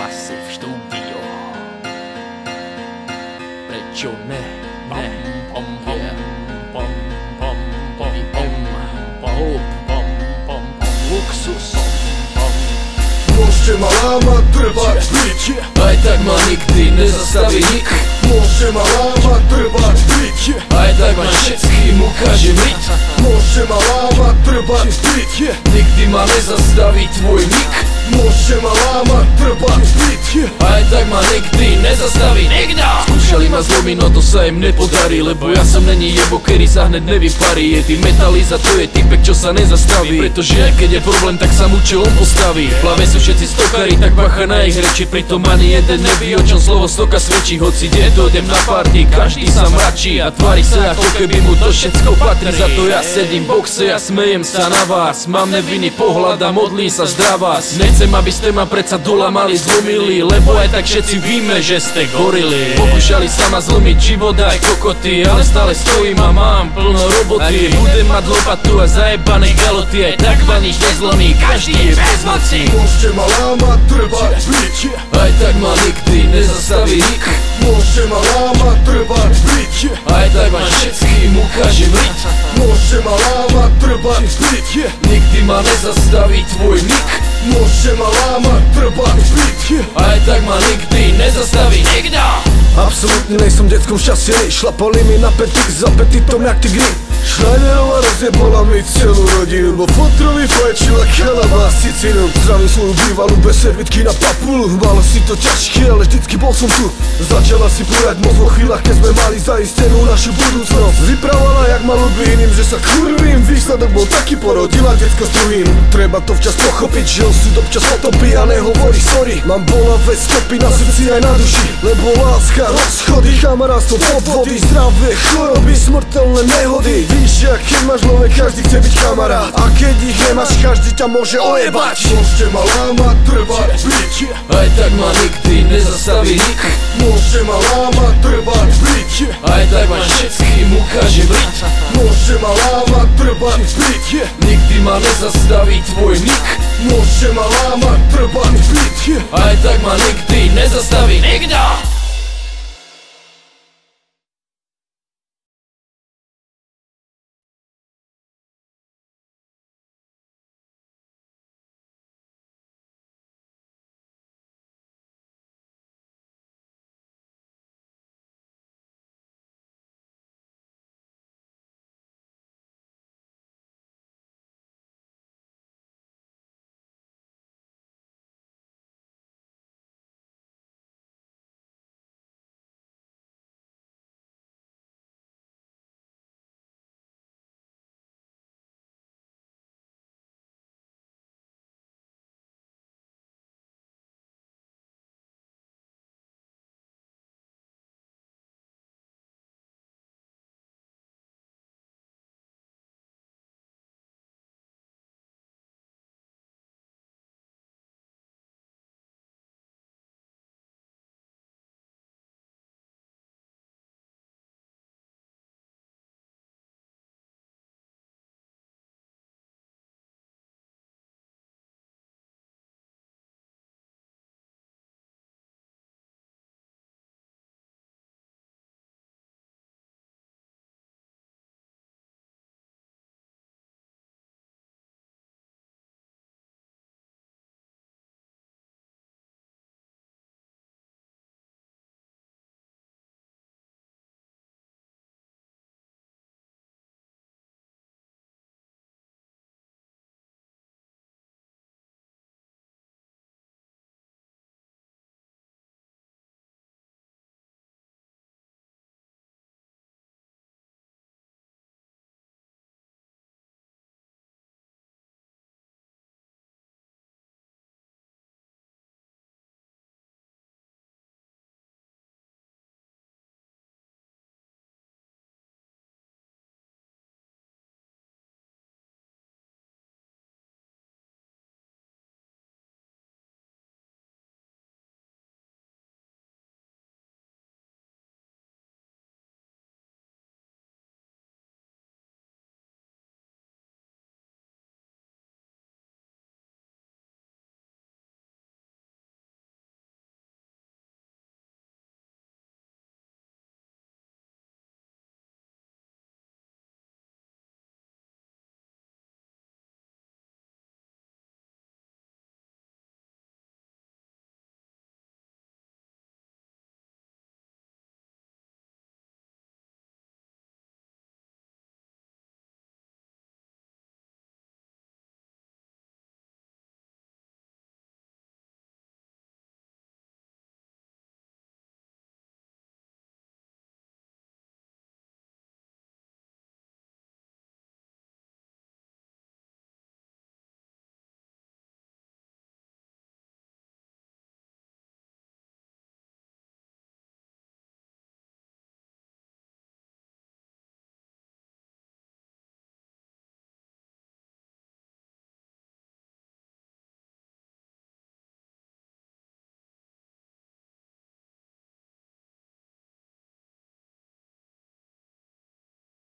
asi v štúdiu. Prečo ne, ne, pom, pom, pom, pom, pom, pom, pom, pom, pom, luxus. Môžete ma lámať, trvať, byť, Aj tak ma nikdy nezastaví nik. môžete ma lámať, trvať, byť, Aj tak ma všetkým ukáže byť. môžete ma lámať, trvať, byť, Nikdy ma nezastaví tvoj nik. môžete ma lámať, trvať, byť. Aj tak ma nikdy nezastaví nikto. Skúšali ma zlomiť, no to sa im nepodarí, lebo ja som není jebo, ktorý sa hned nevyparí. Je tým metaliza, to je typek, čo sa nezastaví, pretože aj keď je problém, tak sa mu čelom postaví. V hlave sú všetci stokári, tak bacha na ich reči, pritom ani jeden neví, o čom slovo stoka svedčí. Hoci kde dojdem na party, každý sa mračí a tvári sa, ako keby mu to všetko patrí. Za to ja sedím v boxe a smejem sa na vás. Mám nevinný pohľad a modlím sa zdravás. Nechcem, aby ste ma predsa dolamali, zlomili, lebo aj tak všetci víme, že ste gorili. Pokúšali sa ma zlomiť život aj kokoty, ale stále stojím a mám plno roboty. Budem mať lopatu a zajebané galoty, aj tak ma nič nezlomí, každý je bez moci. Môžete ma lámať, trvať, byť, Aj tak ma nikdy nezastaví nik. môžete ma lámať, trvať, byť, Aj tak ma všetkým ukáže byť. môžete ma lámať, trvať, byť, Nikdy ma nezastaví tvoj nik. môžete ma lámať, trvať, byť. Aj tak ma nikdy nezastaví nikto. Absolutně nejsem dětskou šťastěný, šlapali mi na petik s apetitom jak tygry. Schneiderová rozjebala mi celú rodinu, bo fotrovi fajčila kanabás Sicílium. Zdravím svoju bývalú bez servitky na papulu, malo si to ťažké, ale vždycky bol som tu. Začala si púrať moc vo chvíľach, keď sme mali zaistenú našu budúcnosť. Vyprávala jak ma ľubí iným, že sa kurvím, výsledok bol taký, porodila detsko s druhým. Treba to včas pochopiť, že osud občas potopí a nehovorí sorry. Mám bolavé stopy na srdci aj na duši, lebo láska, rozchody, kamarátstvo, podvody, zdravie, choroby, smrteľné nehody. Víš, jak keď máš love, každý chce byť kamarát, a keď ich nemáš, každý ťa môže ojebať. Môžete ma lámať, trvať, byť, Aj tak ma nikdy nezastaví nik. môžete ma lámať, trvať, byť, Aj tak ma všetkým ukáže byť. môžete ma lámať, trvať, byť, Nikdy ma nezastaví tvoj nik. môžete ma lámať, trvať, byť. Aj tak ma nikdy nezastaví nikto.